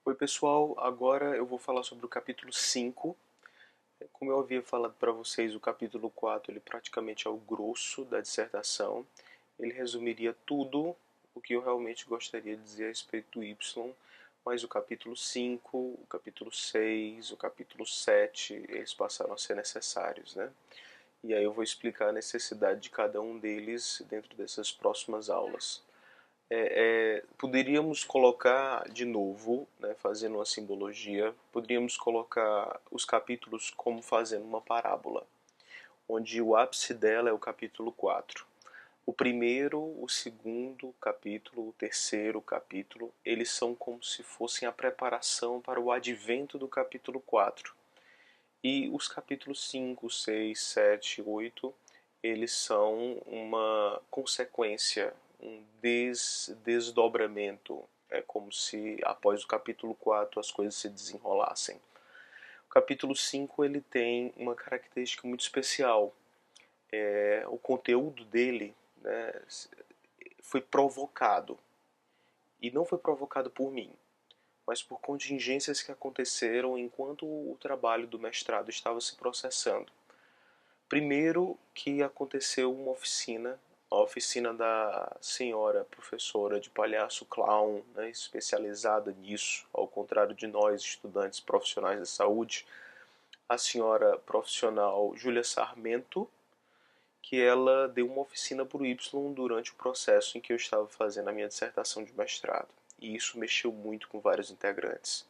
Oi pessoal, agora eu vou falar sobre o capítulo 5. Como eu havia falado para vocês, o capítulo 4 ele praticamente é o grosso da dissertação. Ele resumiria tudo o que eu realmente gostaria de dizer a respeito do Y, mas o capítulo 5, o capítulo 6, o capítulo 7, eles passaram a ser necessários, né? E aí eu vou explicar a necessidade de cada um deles dentro dessas próximas aulas. Poderíamos colocar de novo, né, fazendo uma simbologia, poderíamos colocar os capítulos como fazendo uma parábola, onde o ápice dela é o capítulo 4. O primeiro, o segundo capítulo, o terceiro capítulo, eles são como se fossem a preparação para o advento do capítulo 4. E os capítulos 5, 6, 7, 8, eles são uma consequência, um desdobramento. É como se após o capítulo 4 as coisas se desenrolassem. O capítulo 5 ele tem uma característica muito especial. O conteúdo dele, né, foi provocado. E não foi provocado por mim, mas por contingências que aconteceram enquanto o trabalho do mestrado estava se processando. Primeiro que aconteceu uma oficina, a oficina da senhora professora de palhaço clown, né, especializada nisso, ao contrário de nós, estudantes profissionais da saúde, a senhora profissional Júlia Sarmento, que ela deu uma oficina para o Y durante o processo em que eu estava fazendo a minha dissertação de mestrado. E isso mexeu muito com vários integrantes.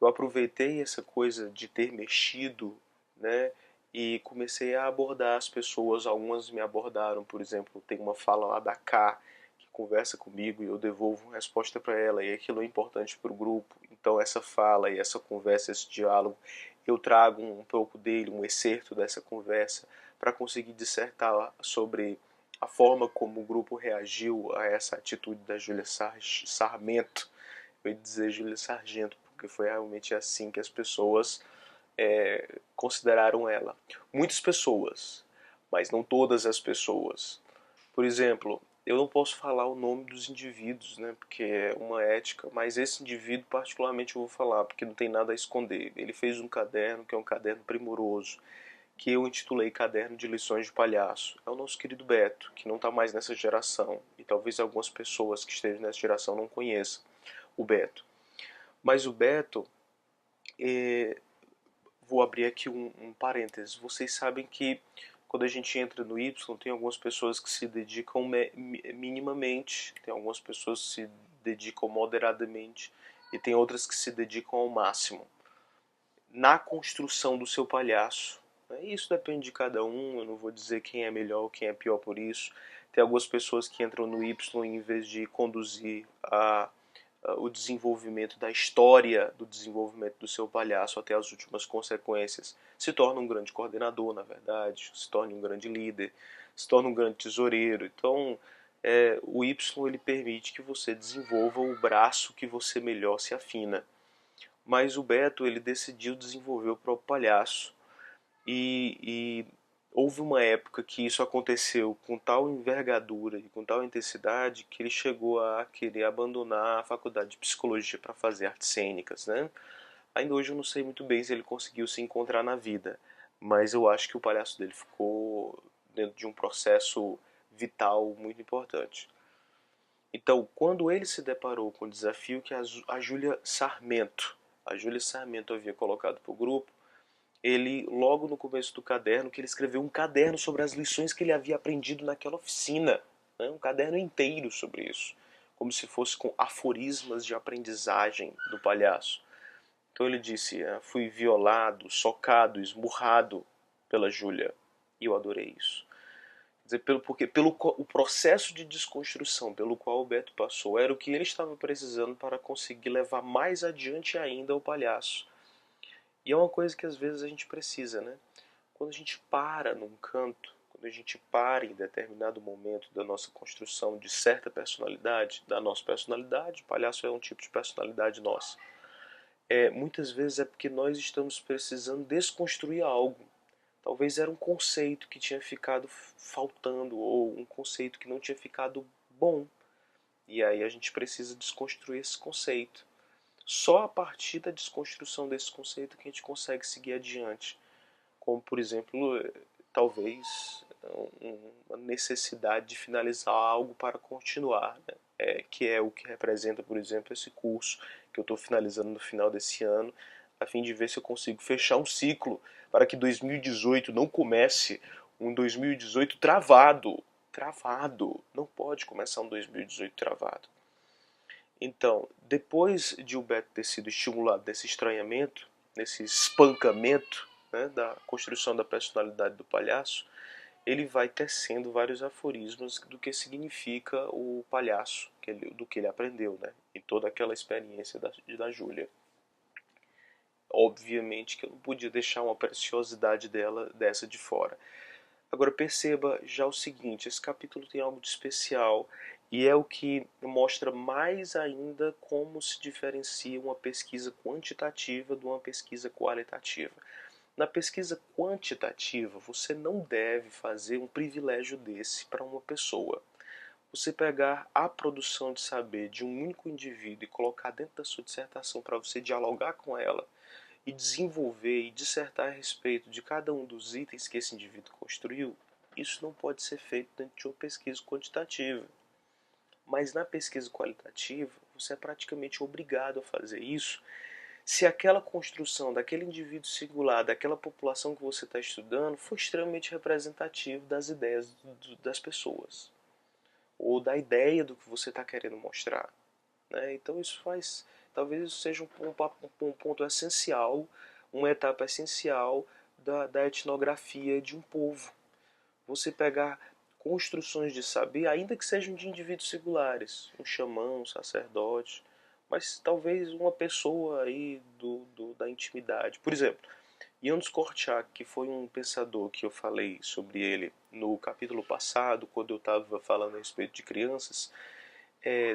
Eu aproveitei essa coisa de ter mexido, né, e comecei a abordar as pessoas. Algumas me abordaram, por exemplo, tem uma fala lá da K que conversa comigo e eu devolvo uma resposta para ela, e aquilo é importante para o grupo. Então essa fala e essa conversa, esse diálogo, eu trago um pouco dele, um excerto dessa conversa, para conseguir dissertar sobre a forma como o grupo reagiu a essa atitude da Júlia Sarmento. Eu ia dizer Júlia Sargento, porque foi realmente assim que as pessoas consideraram ela. Muitas pessoas, mas não todas as pessoas. Por exemplo, eu não posso falar o nome dos indivíduos, né, porque é uma ética, mas esse indivíduo particularmente eu vou falar, porque não tem nada a esconder. Ele fez um caderno que é um caderno primoroso, que eu intitulei Caderno de Lições de Palhaço. É o nosso querido Beto, que não está mais nessa geração, e talvez algumas pessoas que estejam nessa geração não conheçam o Beto. Mas o Beto, vou abrir aqui um parênteses. Vocês sabem que quando a gente entra no Y, tem algumas pessoas que se dedicam minimamente, tem algumas pessoas que se dedicam moderadamente e tem outras que se dedicam ao máximo na construção do seu palhaço. Isso depende de cada um, eu não vou dizer quem é melhor ou quem é pior por isso. Tem algumas pessoas que entram no Y em vez de conduzir o desenvolvimento da história do desenvolvimento do seu palhaço até as últimas consequências. Se torna um grande coordenador, na verdade, se torna um grande líder, se torna um grande tesoureiro. Então, o Y ele permite que você desenvolva o braço que você melhor se afina. Mas o Beto ele decidiu desenvolver o próprio palhaço. E houve uma época que isso aconteceu com tal envergadura e com tal intensidade que ele chegou a querer abandonar a faculdade de psicologia para fazer artes cênicas, né? Ainda hoje eu não sei muito bem se ele conseguiu se encontrar na vida, mas eu acho que o palhaço dele ficou dentro de um processo vital muito importante. Então, quando ele se deparou com o desafio que a Júlia Sarmento havia colocado para o grupo, ele, logo no começo do caderno, que ele escreveu um caderno sobre as lições que ele havia aprendido naquela oficina, né? Um caderno inteiro sobre isso, como se fosse com aforismas de aprendizagem do palhaço. Então ele disse, fui violado, socado, esmurrado pela Júlia, e eu adorei isso. Quer dizer, porque o processo de desconstrução pelo qual o Beto passou era o que ele estava precisando para conseguir levar mais adiante ainda o palhaço. E é uma coisa que às vezes a gente precisa, né? Quando a gente para num canto, quando a gente para em determinado momento da nossa construção de certa personalidade, da nossa personalidade, o palhaço é um tipo de personalidade nossa. Muitas vezes é porque nós estamos precisando desconstruir algo. Talvez era um conceito que tinha ficado faltando, ou um conceito que não tinha ficado bom. E aí a gente precisa desconstruir esse conceito. Só a partir da desconstrução desse conceito que a gente consegue seguir adiante. Como, por exemplo, talvez uma necessidade de finalizar algo para continuar, né? Que é o que representa, por exemplo, esse curso que eu estou finalizando no final desse ano, a fim de ver se eu consigo fechar um ciclo para que 2018 não comece um 2018 travado. Travado. Não pode começar um 2018 travado. Então, depois de o Beto ter sido estimulado nesse estranhamento, nesse espancamento, né, da construção da personalidade do palhaço, ele vai tecendo vários aforismos do que significa o palhaço, do que ele aprendeu, né, em toda aquela experiência da Júlia. Obviamente que eu não podia deixar uma preciosidade dessa de fora. Agora perceba já o seguinte, esse capítulo tem algo de especial e é o que mostra mais ainda como se diferencia uma pesquisa quantitativa de uma pesquisa qualitativa. Na pesquisa quantitativa, você não deve fazer um privilégio desse para uma pessoa. Você pegar a produção de saber de um único indivíduo e colocar dentro da sua dissertação para você dialogar com ela e desenvolver e dissertar a respeito de cada um dos itens que esse indivíduo construiu, isso não pode ser feito dentro de uma pesquisa quantitativa. Mas na pesquisa qualitativa, você é praticamente obrigado a fazer isso se aquela construção daquele indivíduo singular, daquela população que você está estudando, for extremamente representativa das ideias das pessoas, ou da ideia do que você está querendo mostrar. Né? Então isso faz, talvez isso seja um ponto essencial, uma etapa essencial da etnografia de um povo. Você pegar construções de saber, ainda que sejam de indivíduos singulares, um xamã, um sacerdote, mas talvez uma pessoa aí da intimidade. Por exemplo, Janusz Korczak, que foi um pensador que eu falei sobre ele no capítulo passado, quando eu estava falando a respeito de crianças,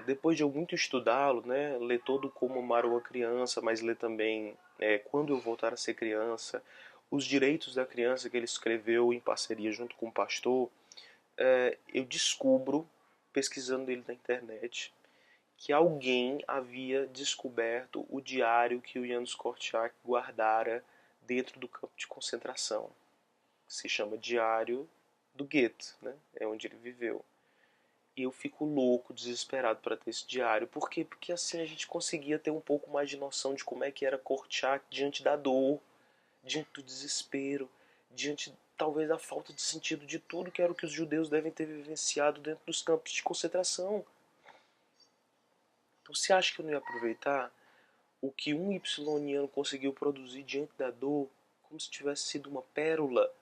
depois de eu muito estudá-lo, né, ler todo Como Amar uma Criança, mas ler também Quando Eu Voltar a Ser Criança, Os Direitos da Criança, que ele escreveu em parceria junto com o pastor, eu descubro, pesquisando ele na internet, que alguém havia descoberto o diário que o Janusz Korczak guardara dentro do campo de concentração. Se chama Diário do Gueto, né? É onde ele viveu. E eu fico louco, desesperado para ter esse diário. Por quê? Porque assim a gente conseguia ter um pouco mais de noção de como é que era Korczak diante da dor, diante do desespero, diante talvez da falta de sentido de tudo que era o que os judeus devem ter vivenciado dentro dos campos de concentração. Então você acha que eu não ia aproveitar o que um ypsiloniano conseguiu produzir diante da dor como se tivesse sido uma pérola?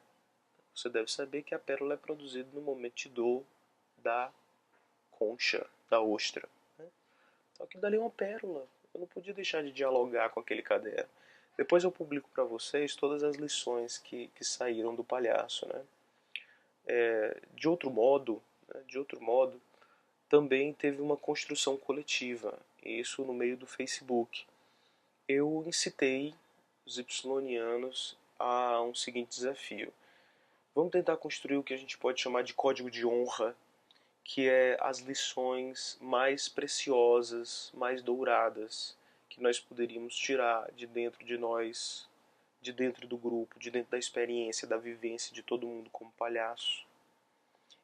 Você deve saber que a pérola é produzida no momento de dor da concha, da ostra. Né? Só que dali é uma pérola. Eu não podia deixar de dialogar com aquele caderno. Depois eu publico para vocês todas as lições que saíram do palhaço. Né? De outro modo, também teve uma construção coletiva. Isso no meio do Facebook. Eu incitei os ypsilonianos a um seguinte desafio. Vamos tentar construir o que a gente pode chamar de código de honra, que é as lições mais preciosas, mais douradas, que nós poderíamos tirar de dentro de nós, de dentro do grupo, de dentro da experiência, da vivência de todo mundo como palhaço.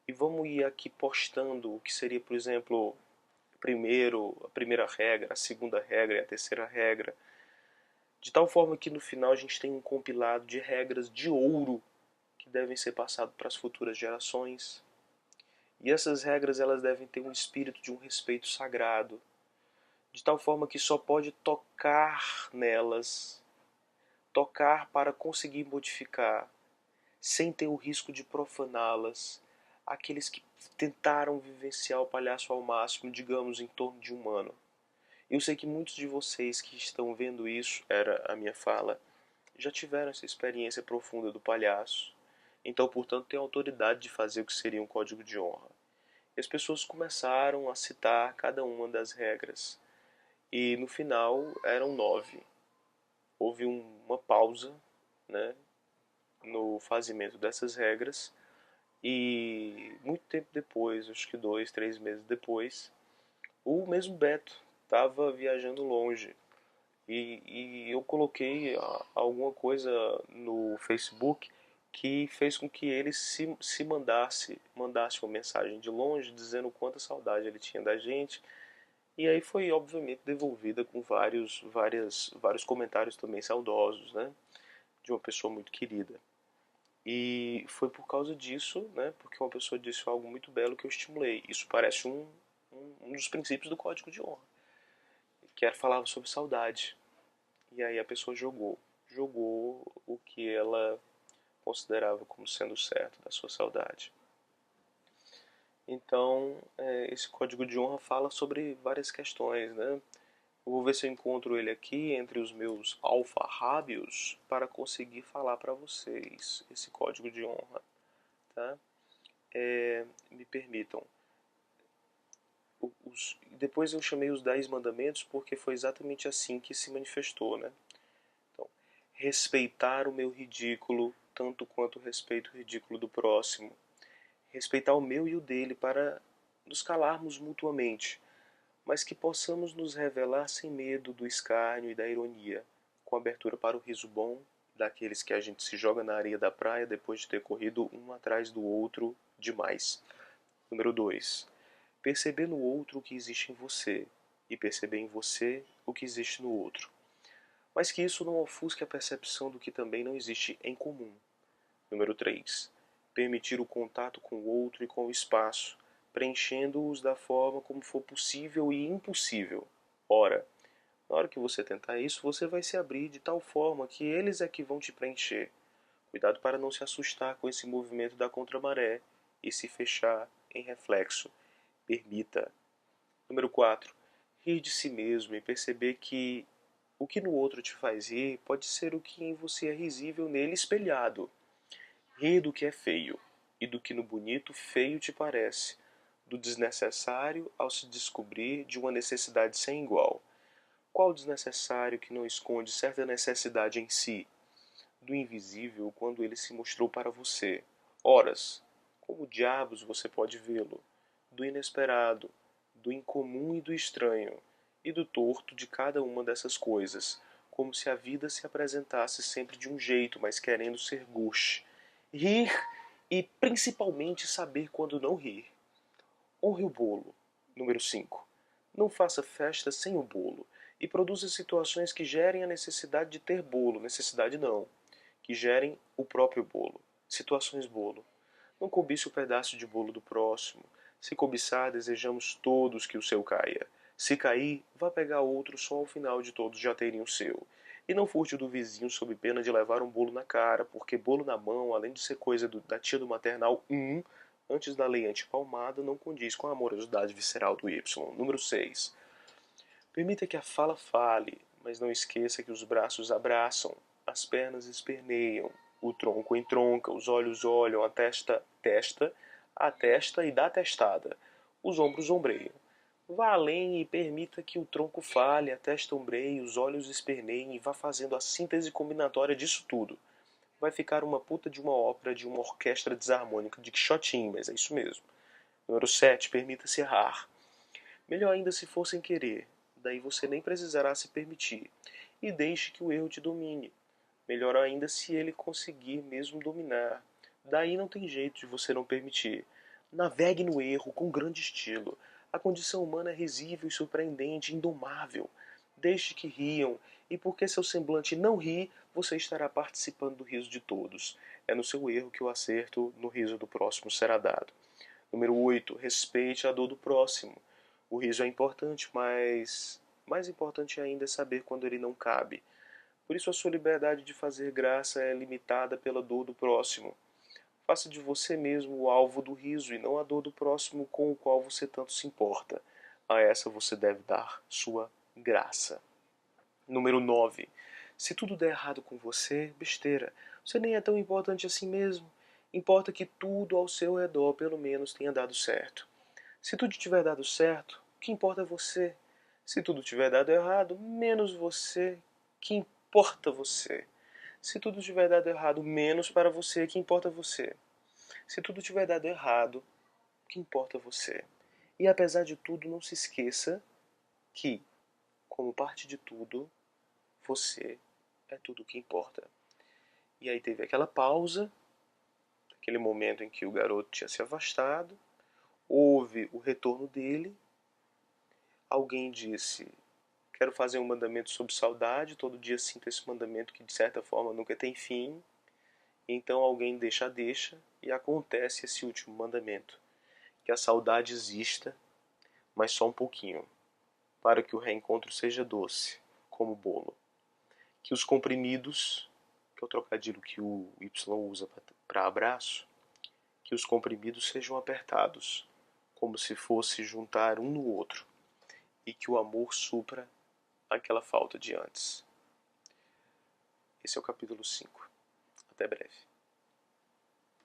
E vamos ir aqui postando o que seria, por exemplo, a primeira regra, a segunda regra e a terceira regra, de tal forma que no final a gente tem um compilado de regras de ouro que devem ser passadas para as futuras gerações. E essas regras elas devem ter um espírito de um respeito sagrado, de tal forma que só pode tocar nelas, tocar para conseguir modificar, sem ter o risco de profaná-las, aqueles que tentaram vivenciar o palhaço ao máximo, digamos, em torno de um ano. Eu sei que muitos de vocês que estão vendo isso, era a minha fala, já tiveram essa experiência profunda do palhaço. Então, portanto, têm autoridade de fazer o que seria um código de honra. E as pessoas começaram a citar cada uma das regras. E no final eram 9. Houve uma pausa, né, no fazimento dessas regras. E muito tempo depois, acho que 2, 3 meses depois, o mesmo Beto estava viajando longe. E eu coloquei alguma coisa no Facebook que fez com que ele se mandasse uma mensagem de longe dizendo quanta saudade ele tinha da gente. E aí foi obviamente devolvida com vários comentários também saudosos, né? De uma pessoa muito querida. E foi por causa disso, né? Porque uma pessoa disse algo muito belo que eu estimulei. Isso parece um dos princípios do Código de Honra, que era falava sobre saudade. E aí a pessoa jogou o que ela considerava como sendo certo da sua saudade. Então, esse código de honra fala sobre várias questões, né? Eu vou ver se eu encontro ele aqui entre os meus alfarrábios para conseguir falar para vocês esse código de honra, tá? Me permitam. Depois eu chamei os 10 mandamentos porque foi exatamente assim que se manifestou, né? Então, respeitar o meu ridículo tanto quanto respeito o ridículo do próximo. Respeitar o meu e o dele para nos calarmos mutuamente, mas que possamos nos revelar sem medo do escárnio e da ironia, com abertura para o riso bom daqueles que a gente se joga na areia da praia depois de ter corrido um atrás do outro demais. Número 2. Perceber no outro o que existe em você e perceber em você o que existe no outro. Mas que isso não ofusque a percepção do que também não existe em comum. Número 3. Permitir o contato com o outro e com o espaço, preenchendo-os da forma como for possível e impossível. Ora, na hora que você tentar isso, você vai se abrir de tal forma que eles é que vão te preencher. Cuidado para não se assustar com esse movimento da contramaré e se fechar em reflexo. Permita. Número 4. Rir de si mesmo e perceber que o que no outro te faz rir pode ser o que em você é risível nele espelhado. Rir do que é feio e do que no bonito feio te parece, do desnecessário ao se descobrir de uma necessidade sem igual. Qual desnecessário que não esconde certa necessidade em si? Do invisível quando ele se mostrou para você. Horas, como diabos você pode vê-lo? Do inesperado, do incomum e do estranho, e do torto de cada uma dessas coisas, como se a vida se apresentasse sempre de um jeito, mas querendo ser gauche. Rir e principalmente saber quando não rir. Honre o bolo. Número 5. Não faça festa sem o bolo e produza situações que gerem a necessidade de ter bolo. Necessidade não. Que gerem o próprio bolo. Situações bolo. Não cobice o pedaço de bolo do próximo. Se cobiçar, desejamos todos que o seu caia. Se cair, vá pegar outro só ao final de todos já terem o seu. E não furte o do vizinho sob pena de levar um bolo na cara, porque bolo na mão, além de ser coisa da tia do maternal antes da lei antipalmada, não condiz com a amorosidade visceral do Y. Número 6. Permita que a fala fale, mas não esqueça que os braços abraçam, as pernas esperneiam, o tronco entronca, os olhos olham, a testa testa, a testa e dá testada, os ombros ombreiam. Vá além e permita que o tronco fale, a testa ombreie, os olhos esperneiem e vá fazendo a síntese combinatória disso tudo. Vai ficar uma puta de uma ópera de uma orquestra desarmônica de Quixotinho, mas é isso mesmo. Número 7. Permita-se errar. Melhor ainda se for sem querer. Daí você nem precisará se permitir. E deixe que o erro te domine. Melhor ainda se ele conseguir mesmo dominar. Daí não tem jeito de você não permitir. Navegue no erro com grande estilo. A condição humana é risível e surpreendente, indomável. Deixe que riam, e porque seu semblante não ri, você estará participando do riso de todos. É no seu erro que o acerto no riso do próximo será dado. Número 8. Respeite a dor do próximo. O riso é importante, mas mais importante ainda é saber quando ele não cabe. Por isso a sua liberdade de fazer graça é limitada pela dor do próximo. Faça de você mesmo o alvo do riso e não a dor do próximo com o qual você tanto se importa. A essa você deve dar sua graça. Número 9. Se tudo der errado com você, besteira. Você nem é tão importante assim mesmo. Importa que tudo ao seu redor pelo menos tenha dado certo. Se tudo tiver dado certo, o que importa é você. Se tudo tiver dado errado, menos você, que importa você. Se tudo tiver dado errado, menos para você, que importa você. Se tudo tiver dado errado, o que importa você. E apesar de tudo, não se esqueça que, como parte de tudo, você é tudo o que importa. E aí teve aquela pausa, aquele momento em que o garoto tinha se afastado, houve o retorno dele, alguém disse: quero fazer um mandamento sobre saudade, todo dia sinto esse mandamento que de certa forma nunca tem fim. Então alguém deixa e acontece esse último mandamento, que a saudade exista, mas só um pouquinho, para que o reencontro seja doce, como bolo. Que os comprimidos, que é o trocadilho que o Y usa para abraço, que os comprimidos sejam apertados, como se fosse juntar um no outro, e que o amor supra aquela falta de antes. Esse é o capítulo 5. Até breve.